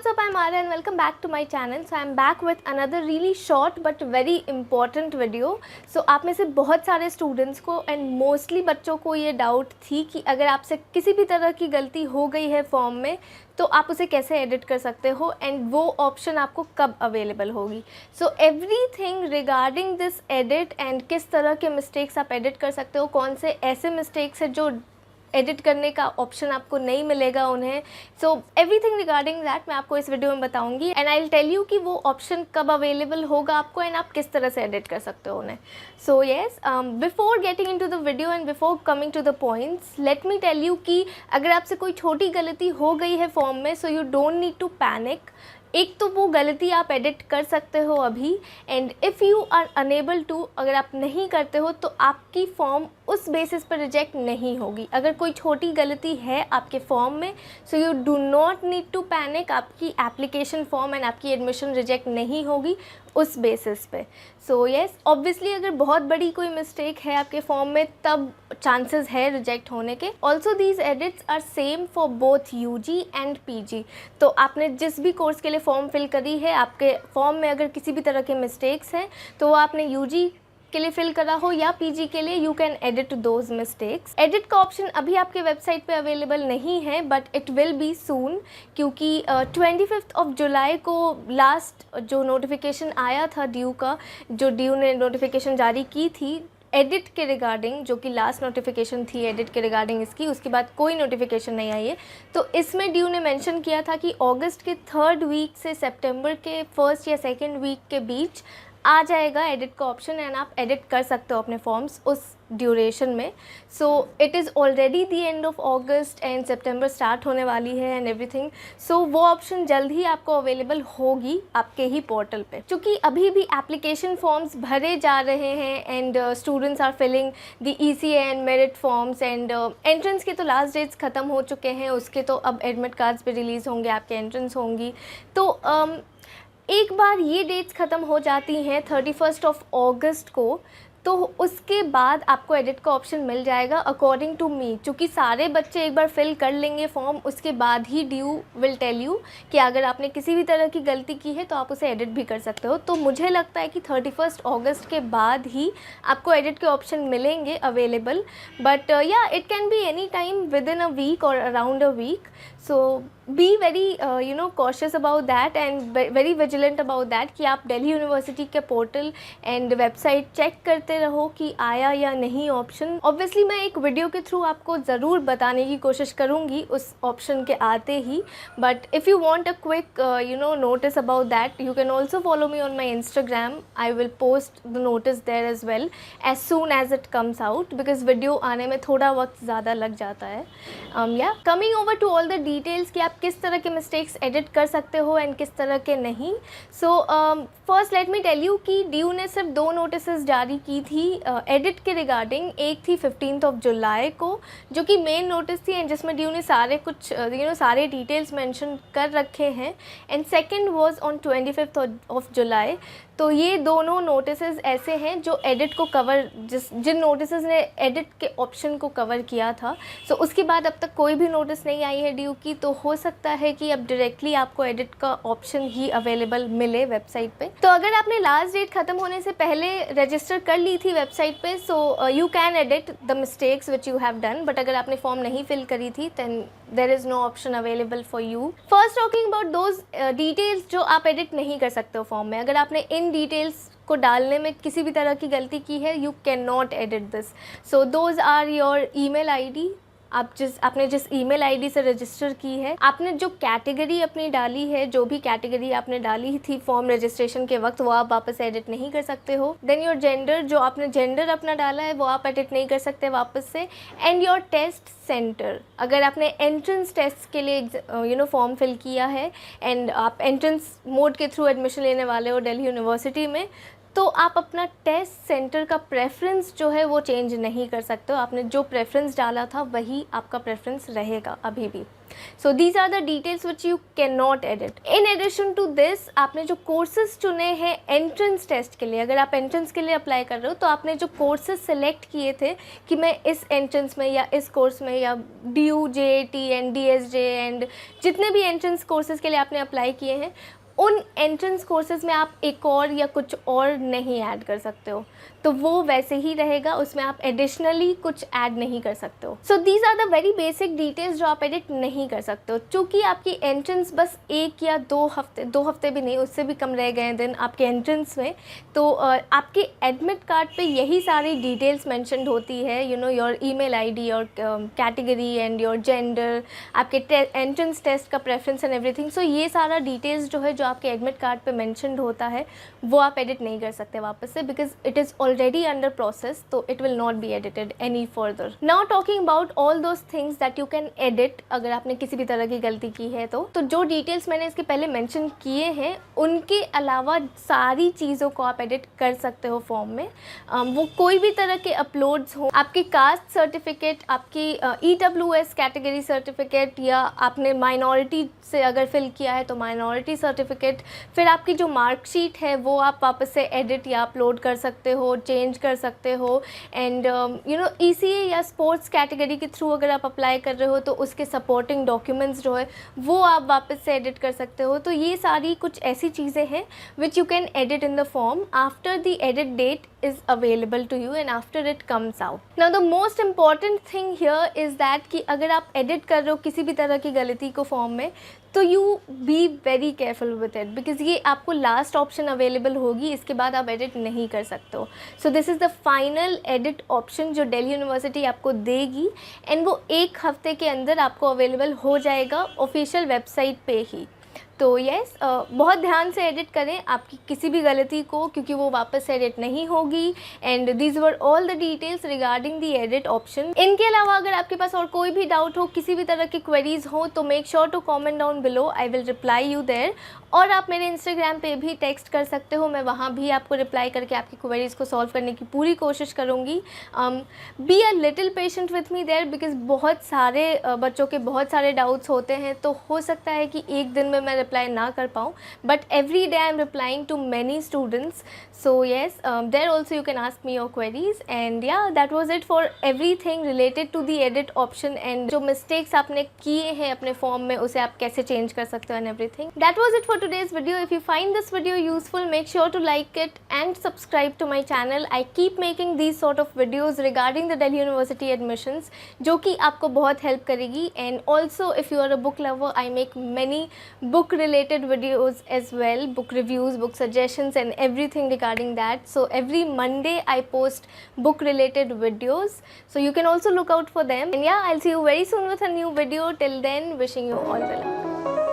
what's up, I'm Arya and welcome back to my channel. So I'm back with another really short but very important video. So आप में से बहुत सारे students को and mostly बच्चों को ये डाउट थी कि अगर आपसे किसी भी तरह की गलती हो गई है फॉर्म में तो आप उसे कैसे एडिट कर सकते हो एंड वो ऑप्शन आपको कब अवेलेबल होगी. So everything regarding this edit and किस तरह के मिस्टेक्स आप एडिट कर सकते हो, कौन से ऐसे मिस्टेक्स है जो एडिट करने का ऑप्शन आपको नहीं मिलेगा उन्हें. सो एवरीथिंग रिगार्डिंग दैट मैं आपको इस वीडियो में बताऊंगी and I will tell you कि वो ऑप्शन कब अवेलेबल होगा आपको एंड आप किस तरह से एडिट कर सकते हो उन्हें. So yes, before getting into the video and before coming to the points, let me tell you कि अगर आपसे कोई छोटी गलती हो गई है फॉर्म में, so you don't need to panic. एक तो वो गलती आप एडिट कर सकते हो अभी, and if you are unable to, अगर आप नहीं करते हो तो आपकी फॉर्म उस बेसिस पर रिजेक्ट नहीं होगी. अगर कोई छोटी गलती है आपके फॉर्म में, so you do not need to panic. आपकी एप्लीकेशन फॉर्म एंड आपकी एडमिशन रिजेक्ट नहीं होगी उस बेसिस पे. सो येस, ऑब्वियसली अगर बहुत बड़ी कोई मिस्टेक है आपके फॉर्म में तब चांसेस है रिजेक्ट होने के. Also these edits are same for both UG and PG. तो आपने जिस भी कोर्स के लिए फॉर्म फिल करी है, आपके फॉर्म में अगर किसी भी तरह के मिस्टेक्स हैं तो वो आपने यूजी के लिए फिल करा हो या पीजी के लिए, you can edit those mistakes. Edit का ऑप्शन अभी आपके वेबसाइट पे अवेलेबल नहीं है बट इट विल बी सून, क्योंकि 25 ऑफ जुलाई को लास्ट जो नोटिफिकेशन आया था ड्यू का, जो ड्यू ने नोटिफिकेशन जारी की थी एडिट के रिगार्डिंग, जो कि लास्ट नोटिफिकेशन थी एडिट के रिगार्डिंग इसकी, उसके बाद कोई नोटिफिकेशन नहीं आई है. तो इसमें ड्यू ने मेंशन किया था कि अगस्त के 3rd वीक से सितंबर के 1st या 2nd वीक के बीच आ जाएगा एडिट का ऑप्शन एंड आप एडिट कर सकते हो अपने फॉर्म्स उस ड्यूरेशन में. So it is already the end of August and September start होने वाली है एंड एवरीथिंग. सो वो ऑप्शन जल्द ही आपको अवेलेबल होगी आपके ही पोर्टल पे. क्योंकि अभी भी एप्लीकेशन फॉर्म्स भरे जा रहे हैं and students are filling the ECA and merit forms and entrance के तो लास्ट डेट्स ख़त्म हो चुके हैं, उसके तो अब एडमिट कार्ड्स पे रिलीज़ होंगे, आपके एंट्रेंस होंगी. तो एक बार ये डेट्स ख़त्म हो जाती हैं 31 ऑफ अगस्त को, तो उसके बाद आपको एडिट का ऑप्शन मिल जाएगा अकॉर्डिंग टू मी. क्योंकि सारे बच्चे एक बार फिल कर लेंगे फॉर्म, उसके बाद ही ड्यू विल टेल यू कि अगर आपने किसी भी तरह की गलती की है तो आप उसे एडिट भी कर सकते हो. तो मुझे लगता है कि 31 अगस्त के बाद ही आपको एडिट के ऑप्शन मिलेंगे available. But yeah it can be any time within a week और around a week. So be very cautious about that and very vigilant about that कि आप दिल्ली यूनिवर्सिटी के पोर्टल एंड वेबसाइट चेक करते रहो कि आया या नहीं ऑप्शन. ऑब्वियसली मैं एक वीडियो के थ्रू आपको ज़रूर बताने की कोशिश करूँगी उस ऑप्शन के आते ही. But if you want a quick notice about that, you can also follow me on my Instagram. I will post the notice there as well as soon as it comes out, because video आने में थोड़ा वक्त ज़्यादा लग जाता है. Yeah coming over to all the details कि आप किस तरह के मिस्टेक्स एडिट कर सकते हो एंड किस तरह के नहीं. So first let me tell you कि ड्यू ने सिर्फ 2 नोटिस जारी की थी एडिट के रिगार्डिंग. एक थी 15 ऑफ जुलाई को, जो कि मेन नोटिस थी एंड जिसमें ड्यू ने सारे कुछ सारे डिटेल्स मेंशन कर रखे हैं. And second was on 25 of July. तो ये दोनों नोटिसेस ऐसे हैं जो एडिट को कवर, जिन नोटिसेस ने एडिट के ऑप्शन को कवर किया था. सो उसके बाद अब तक कोई भी नोटिस नहीं आई है ड्यू की, तो हो सकता है कि अब डायरेक्टली आपको एडिट का ऑप्शन ही अवेलेबल मिले वेबसाइट पे. तो अगर आपने लास्ट डेट ख़त्म होने से पहले रजिस्टर कर ली थी वेबसाइट पे, so you can edit the mistakes which you have done. But अगर आपने फॉर्म नहीं फिल करी थी then there is no option available for you. First talking about those details जो आप एडिट नहीं कर सकते हो फॉर्म में. अगर आपने इन डिटेल्स को डालने में किसी भी तरह की गलती की है, you can not edit this. So those are your email ID. आपने जिस ईमेल आईडी से रजिस्टर की है, आपने जो कैटेगरी अपनी डाली है, जो भी कैटेगरी आपने डाली थी फॉर्म रजिस्ट्रेशन के वक्त, वो आप वापस एडिट नहीं कर सकते हो. देन योर जेंडर, जो आपने जेंडर अपना डाला है वो आप एडिट नहीं कर सकते वापस से. एंड योर टेस्ट सेंटर, अगर आपने एंट्रेंस टेस्ट के लिए फॉर्म फिल किया है एंड आप एंट्रेंस मोड के थ्रू एडमिशन लेने वाले हो दिल्ली यूनिवर्सिटी में, तो आप अपना टेस्ट सेंटर का प्रेफरेंस जो है वो चेंज नहीं कर सकते हो। आपने जो प्रेफरेंस डाला था वही आपका प्रेफरेंस रहेगा अभी भी। So these are the details which you can not edit. In addition to this, आपने जो कोर्सेज चुने हैं एंट्रेंस टेस्ट के लिए, अगर आप एंट्रेंस के लिए अप्लाई कर रहे हो तो आपने जो कोर्सेज सेलेक्ट किए थे कि मैं इस एंट्रेंस में या इस कोर्स में या DU JAT and DSJ and जितने भी एंट्रेंस कोर्सेज के लिए आपने अप्लाई किए हैं, उन एंट्रेंस कोर्सेज में आप एक और या कुछ और नहीं ऐड कर सकते हो, तो वो वैसे ही रहेगा, उसमें आप एडिशनली कुछ ऐड नहीं कर सकते हो। So these are the very basic details जो आप एडिट नहीं कर सकते हो। चूँकि आपकी एंट्रेंस बस 1 या 2 हफ्ते भी नहीं, उससे भी कम रह गए हैं दिन आपके एंट्रेंस में, तो आपके एडमिट कार्ड पे यही सारी डिटेल्स मैंशनड होती है, you know, your email ID, your category and your gender, आपके एंट्रेंस टेस्ट का प्रेफरेंस एंड एवरीथिंग। सो ये सारा डिटेल्स जो है जो आपके एडमिट कार्ड पे मेंशन्ड होता है वो आप एडिट नहीं कर सकते वापस से, because it is already under process, तो it will not be edited any further. Now talking about all those things that you can edit अगर आपने किसी भी तरह की गलती की है तो जो डिटेल्स मैंने इसके पहले मेंशन किए हैं उनके अलावा सारी चीज़ों को आप एडिट कर सकते हो फॉर्म में। वो कोई भी तरह के अपलोड्स हो, आपकी कास्ट सर्टिफिकेट, आपकी EWS कैटेगरी सर्टिफिकेट, या आपने माइनॉरिटी से अगर फिल किया है तो माइनॉरिटी सर्टिफिकेट, फिर आपकी जो मार्कशीट है वो आप वापस से एडिट या अपलोड कर सकते हो, चेंज कर सकते हो। एंड यू नो, ECA या स्पोर्ट्स कैटेगरी के थ्रू अगर आप अप्लाई कर रहे हो तो उसके सपोर्टिंग डॉक्यूमेंट्स जो है वो आप वापस से एडिट कर सकते हो। तो ये सारी कुछ ऐसी चीज़ें हैं which you can edit in the form after the edit date is available to you and after it comes out. Now the most important thing here is that कि अगर आप edit कर रहे हो किसी भी तरह की गलती को फॉर्म में, तो you be very careful with it, because ये आपको लास्ट ऑप्शन अवेलेबल होगी, इसके बाद आप एडिट नहीं कर सकते हो। So this is the final edit option जो दिल्ली यूनिवर्सिटी आपको देगी, एंड वो 1 हफ्ते के अंदर आपको अवेलेबल हो जाएगा ऑफिशियल वेबसाइट पे ही। तो येस, बहुत ध्यान से एडिट करें आपकी किसी भी गलती को, क्योंकि वो वापस से एडिट नहीं होगी। And these were all the details regarding the edit option. इनके अलावा अगर आपके पास और कोई भी डाउट हो, किसी भी तरह की क्वेरीज हो, तो make sure to comment down below, I will reply you there. और आप मेरे इंस्टाग्राम पे भी टेक्स्ट कर सकते हो, मैं वहाँ भी आपको रिप्लाई करके आपकी क्वेरीज़ को सॉल्व करने की पूरी कोशिश करूँगी। Be a little patient with me there, because बहुत सारे बच्चों के बहुत सारे डाउट्स होते हैं, तो हो सकता है कि एक दिन में मैं रिप्लाई ना कर पाऊँ, but every day I am replying to many students. So yes, there also you can ask me your queries. And yeah, that was it for everything related to the edit option, and जो mistakes आपने किए हैं अपने form में उसे आप कैसे change कर सकते हो, and everything. That was it for today's video. If you find this video useful, make sure to like it and subscribe to my channel. I keep making these sort of videos regarding the Delhi University admissions, जो कि आपको बहुत help करेगी। And also, if you are a book lover, I make many book related videos as well, book reviews, book suggestions and everything regarding that. So every Monday I post book related videos, so you can also look out for them. And yeah, I'll see you very soon with a new video. Till then, wishing you all well.